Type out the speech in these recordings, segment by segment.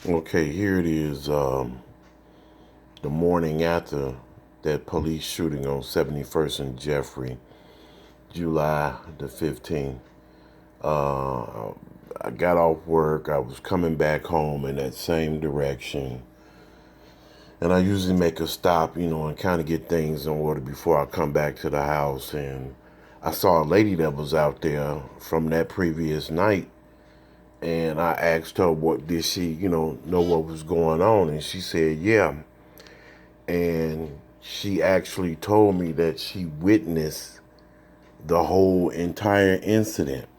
Okay, here it is. The morning after that police shooting on 71st and Jeffrey, July the 15th. Uh, I got off work. I was coming back home in that same direction. And I usually make a stop, and kind of get things in order before I come back to the house. And I saw a lady that was out there from that previous night. And I asked her, what did she, know what was going on? And she said, yeah. And she actually told me that she witnessed the whole entire incident.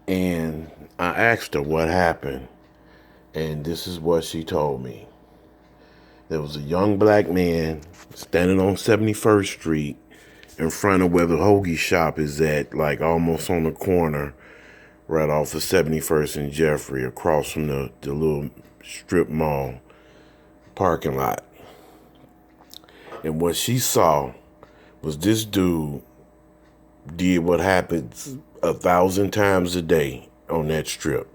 And I asked her what happened, and this is what she told me. There was a young black man standing on 71st Street in front of where the hoagie shop is at, like almost on the corner, right off of 71st and Jeffrey, across from the little strip mall parking lot. And what she saw was this dude did what happens 1,000 times a day on that strip.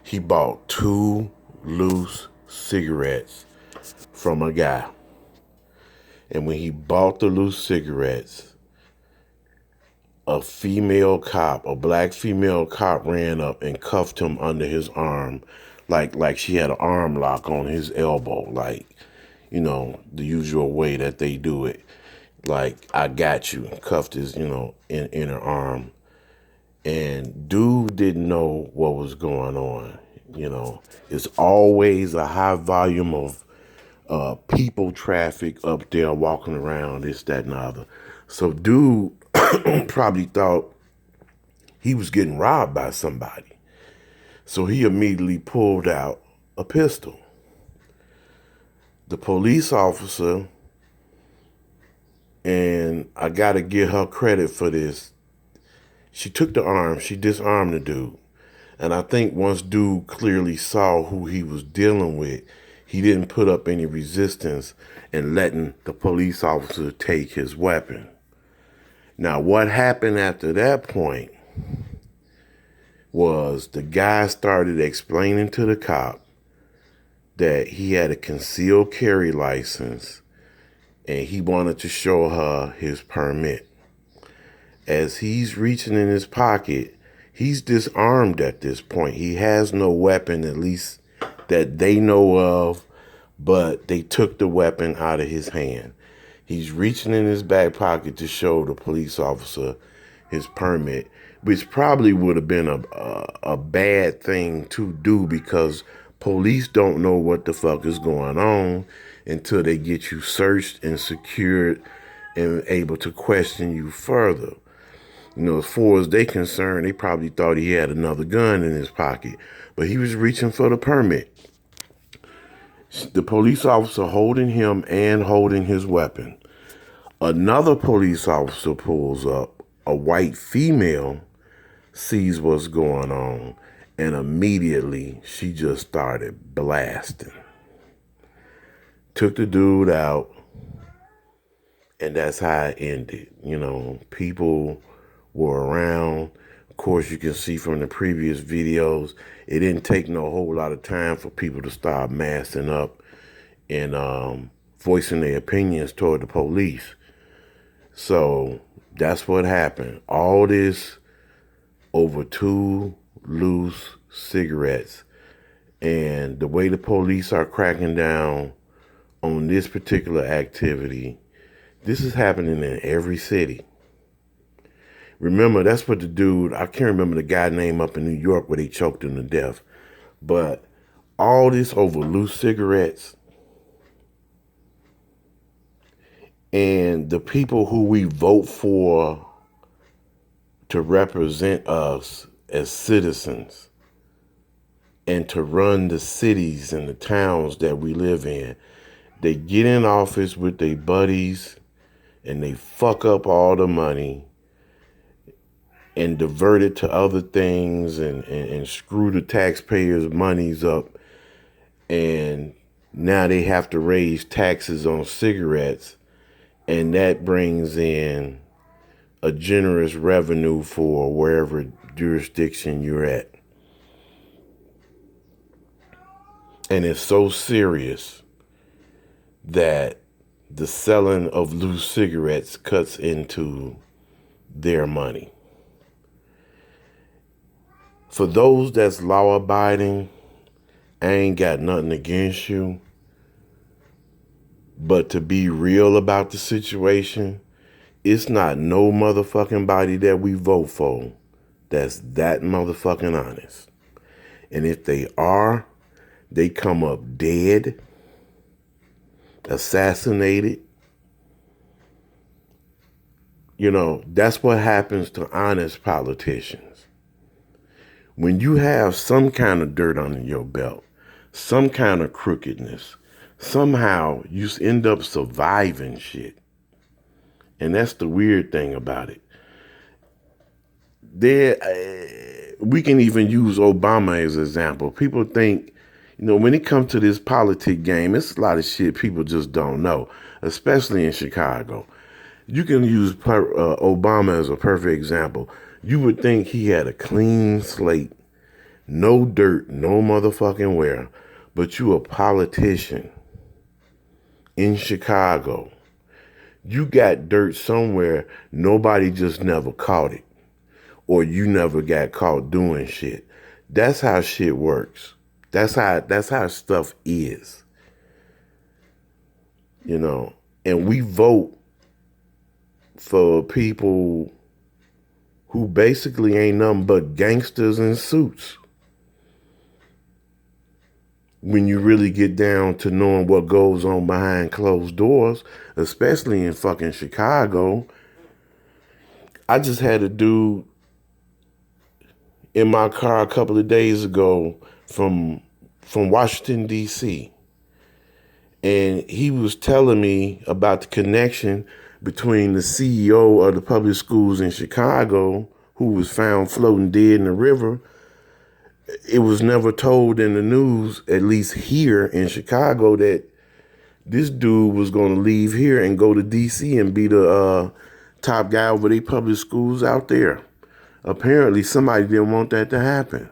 He bought two loose cigarettes from a guy. And when he bought the loose cigarettes, a black female cop ran up and cuffed him under his arm, like she had an arm lock on his elbow, like, the usual way that they do it. Like, I got you, and cuffed his, in her arm. And dude didn't know what was going on. It's always a high volume of people traffic up there walking around, this, that, and the other. So dude probably thought he was getting robbed by somebody. So he immediately pulled out a pistol. The police officer, and I gotta give her credit for this, she took the arm, she disarmed the dude. And I think once dude clearly saw who he was dealing with, he didn't put up any resistance in letting the police officer take his weapon. Now, what happened after that point was the guy started explaining to the cop that he had a concealed carry license and he wanted to show her his permit. As he's reaching in his pocket, he's disarmed at this point. He has no weapon, at least that they know of, but they took the weapon out of his hand. He's reaching in his back pocket to show the police officer his permit, which probably would have been a bad thing to do because police don't know what the fuck is going on until they get you searched and secured and able to question you further. As far as they concerned, they probably thought he had another gun in his pocket, but he was reaching for the permit. The police officer holding him and holding his weapon. Another police officer pulls up. A white female sees what's going on, and immediately she just started blasting. Took the dude out, and that's how it ended. People were around. Of course, you can see from the previous videos, it didn't take no whole lot of time for people to start massing up and voicing their opinions toward the police. So that's what happened. All this over two loose cigarettes. And the way the police are cracking down on this particular activity, this is happening in every city. Remember, that's what the dude, I can't remember the guy name up in New York where they choked him to death. But all this over loose cigarettes, and the people who we vote for to represent us as citizens and to run the cities and the towns that we live in, they get in office with their buddies and they fuck up all the money and divert it to other things and screw the taxpayers' monies up. And now they have to raise taxes on cigarettes, and that brings in a generous revenue for wherever jurisdiction you're at. And it's so serious that the selling of loose cigarettes cuts into their money. For those that's law abiding, I ain't got nothing against you. But to be real about the situation, it's not no motherfucking body that we vote for that's that motherfucking honest. And if they are, they come up dead, assassinated. You know, that's what happens to honest politicians. When you have some kind of dirt under your belt, some kind of crookedness, somehow you end up surviving shit. And that's the weird thing about it. We can even use Obama as an example. People think, when it comes to this politic game, it's a lot of shit people just don't know, especially in Chicago. You can use Obama as a perfect example. You would think he had a clean slate, no dirt, no motherfucking where, but you a politician in Chicago. You got dirt somewhere, nobody just never caught it. Or you never got caught doing shit. That's how shit works. That's how stuff is. And we vote for people who basically ain't nothing but gangsters in suits. When you really get down to knowing what goes on behind closed doors, especially in fucking Chicago. I just had a dude in my car a couple of days ago from Washington, D.C. And he was telling me about the connection between the CEO of the public schools in Chicago, who was found floating dead in the river. It was never told in the news, at least here in Chicago, that this dude was going to leave here and go to D.C. and be the top guy over the public schools out there. Apparently, somebody didn't want that to happen.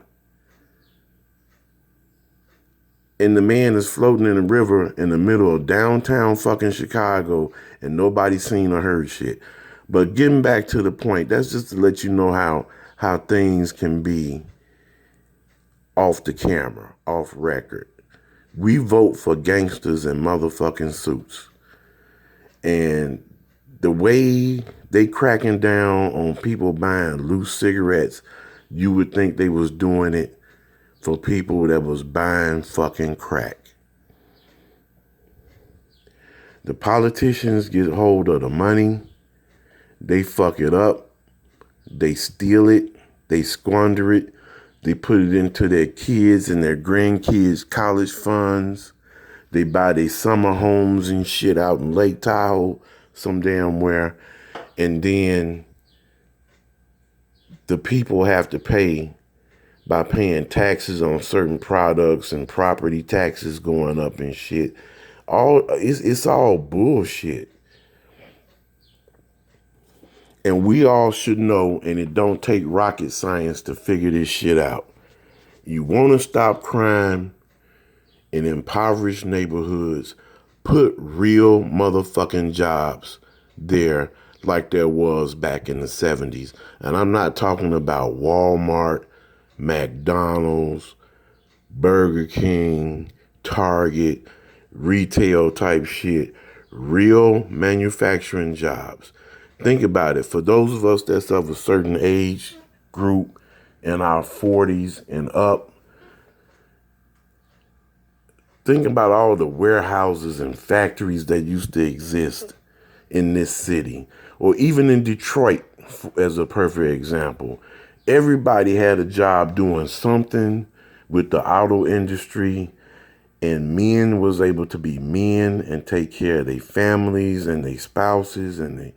And the man is floating in the river in the middle of downtown fucking Chicago, and nobody seen or heard shit. But getting back to the point, that's just to let you know how things can be off the camera, off record. We vote for gangsters in motherfucking suits. And the way they cracking down on people buying loose cigarettes, you would think they was doing it for people that was buying fucking crack. The politicians get hold of the money, they fuck it up, they steal it, they squander it, they put it into their kids and their grandkids' college funds. They buy their summer homes and shit out in Lake Tahoe, some damn where. And then the people have to pay by paying taxes on certain products and property taxes going up and shit. It's all bullshit. And we all should know, and it don't take rocket science to figure this shit out. You want to stop crime in impoverished neighborhoods, put real motherfucking jobs there like there was back in the 70s. And I'm not talking about Walmart, McDonald's, Burger King, Target, retail type shit. Real manufacturing jobs. Think about it. For those of us that's of a certain age group in our 40s and up, think about all the warehouses and factories that used to exist in this city, or even in Detroit, as a perfect example. Everybody had a job doing something with the auto industry, and men was able to be men and take care of their families and their spouses, and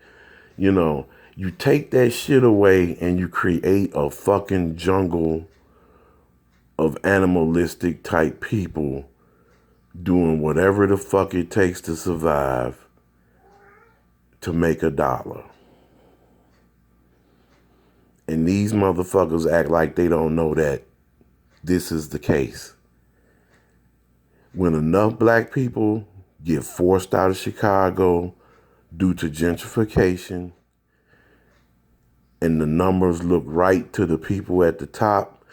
you take that shit away and you create a fucking jungle of animalistic type people doing whatever the fuck it takes to survive to make a dollar. And these motherfuckers act like they don't know that this is the case. When enough black people get forced out of Chicago due to gentrification, and the numbers look right to the people at the top,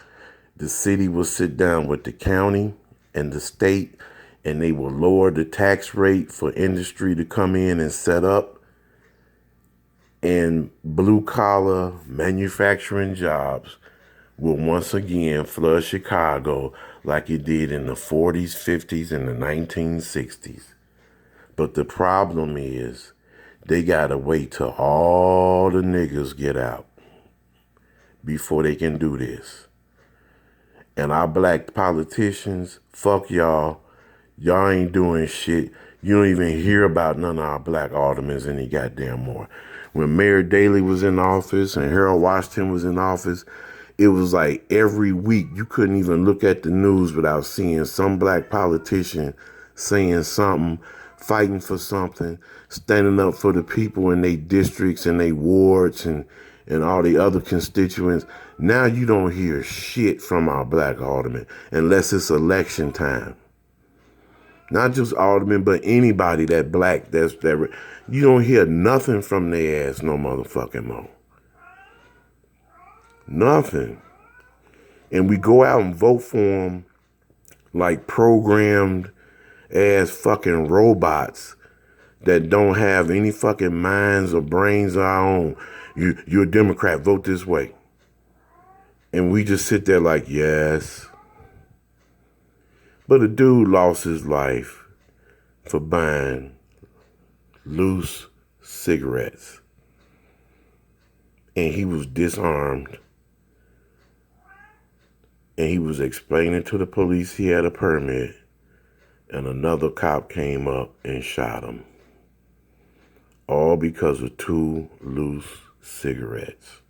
the city will sit down with the county and the state, and they will lower the tax rate for industry to come in and set up, and blue collar manufacturing jobs will once again flood Chicago like it did in the 40s, 50s, and the 1960s. But the problem is they gotta wait till all the niggas get out before they can do this. And our black politicians, fuck y'all. Y'all ain't doing shit. You don't even hear about none of our black aldermen any goddamn more. When Mayor Daley was in office and Harold Washington was in office, it was like every week you couldn't even look at the news without seeing some black politician saying something, fighting for something, standing up for the people in their districts and their wards and all the other constituents. Now you don't hear shit from our black aldermen unless it's election time. Not just aldermen, but anybody that black that you don't hear nothing from their ass no motherfucking more. Nothing. And we go out and vote for them like programmed ass fucking robots that don't have any fucking minds or brains of our own. You're a Democrat, vote this way. And we just sit there like, yes. But a dude lost his life for buying loose cigarettes. And he was disarmed. And he was explaining to the police he had a permit. And another cop came up and shot him. All because of 2 loose cigarettes.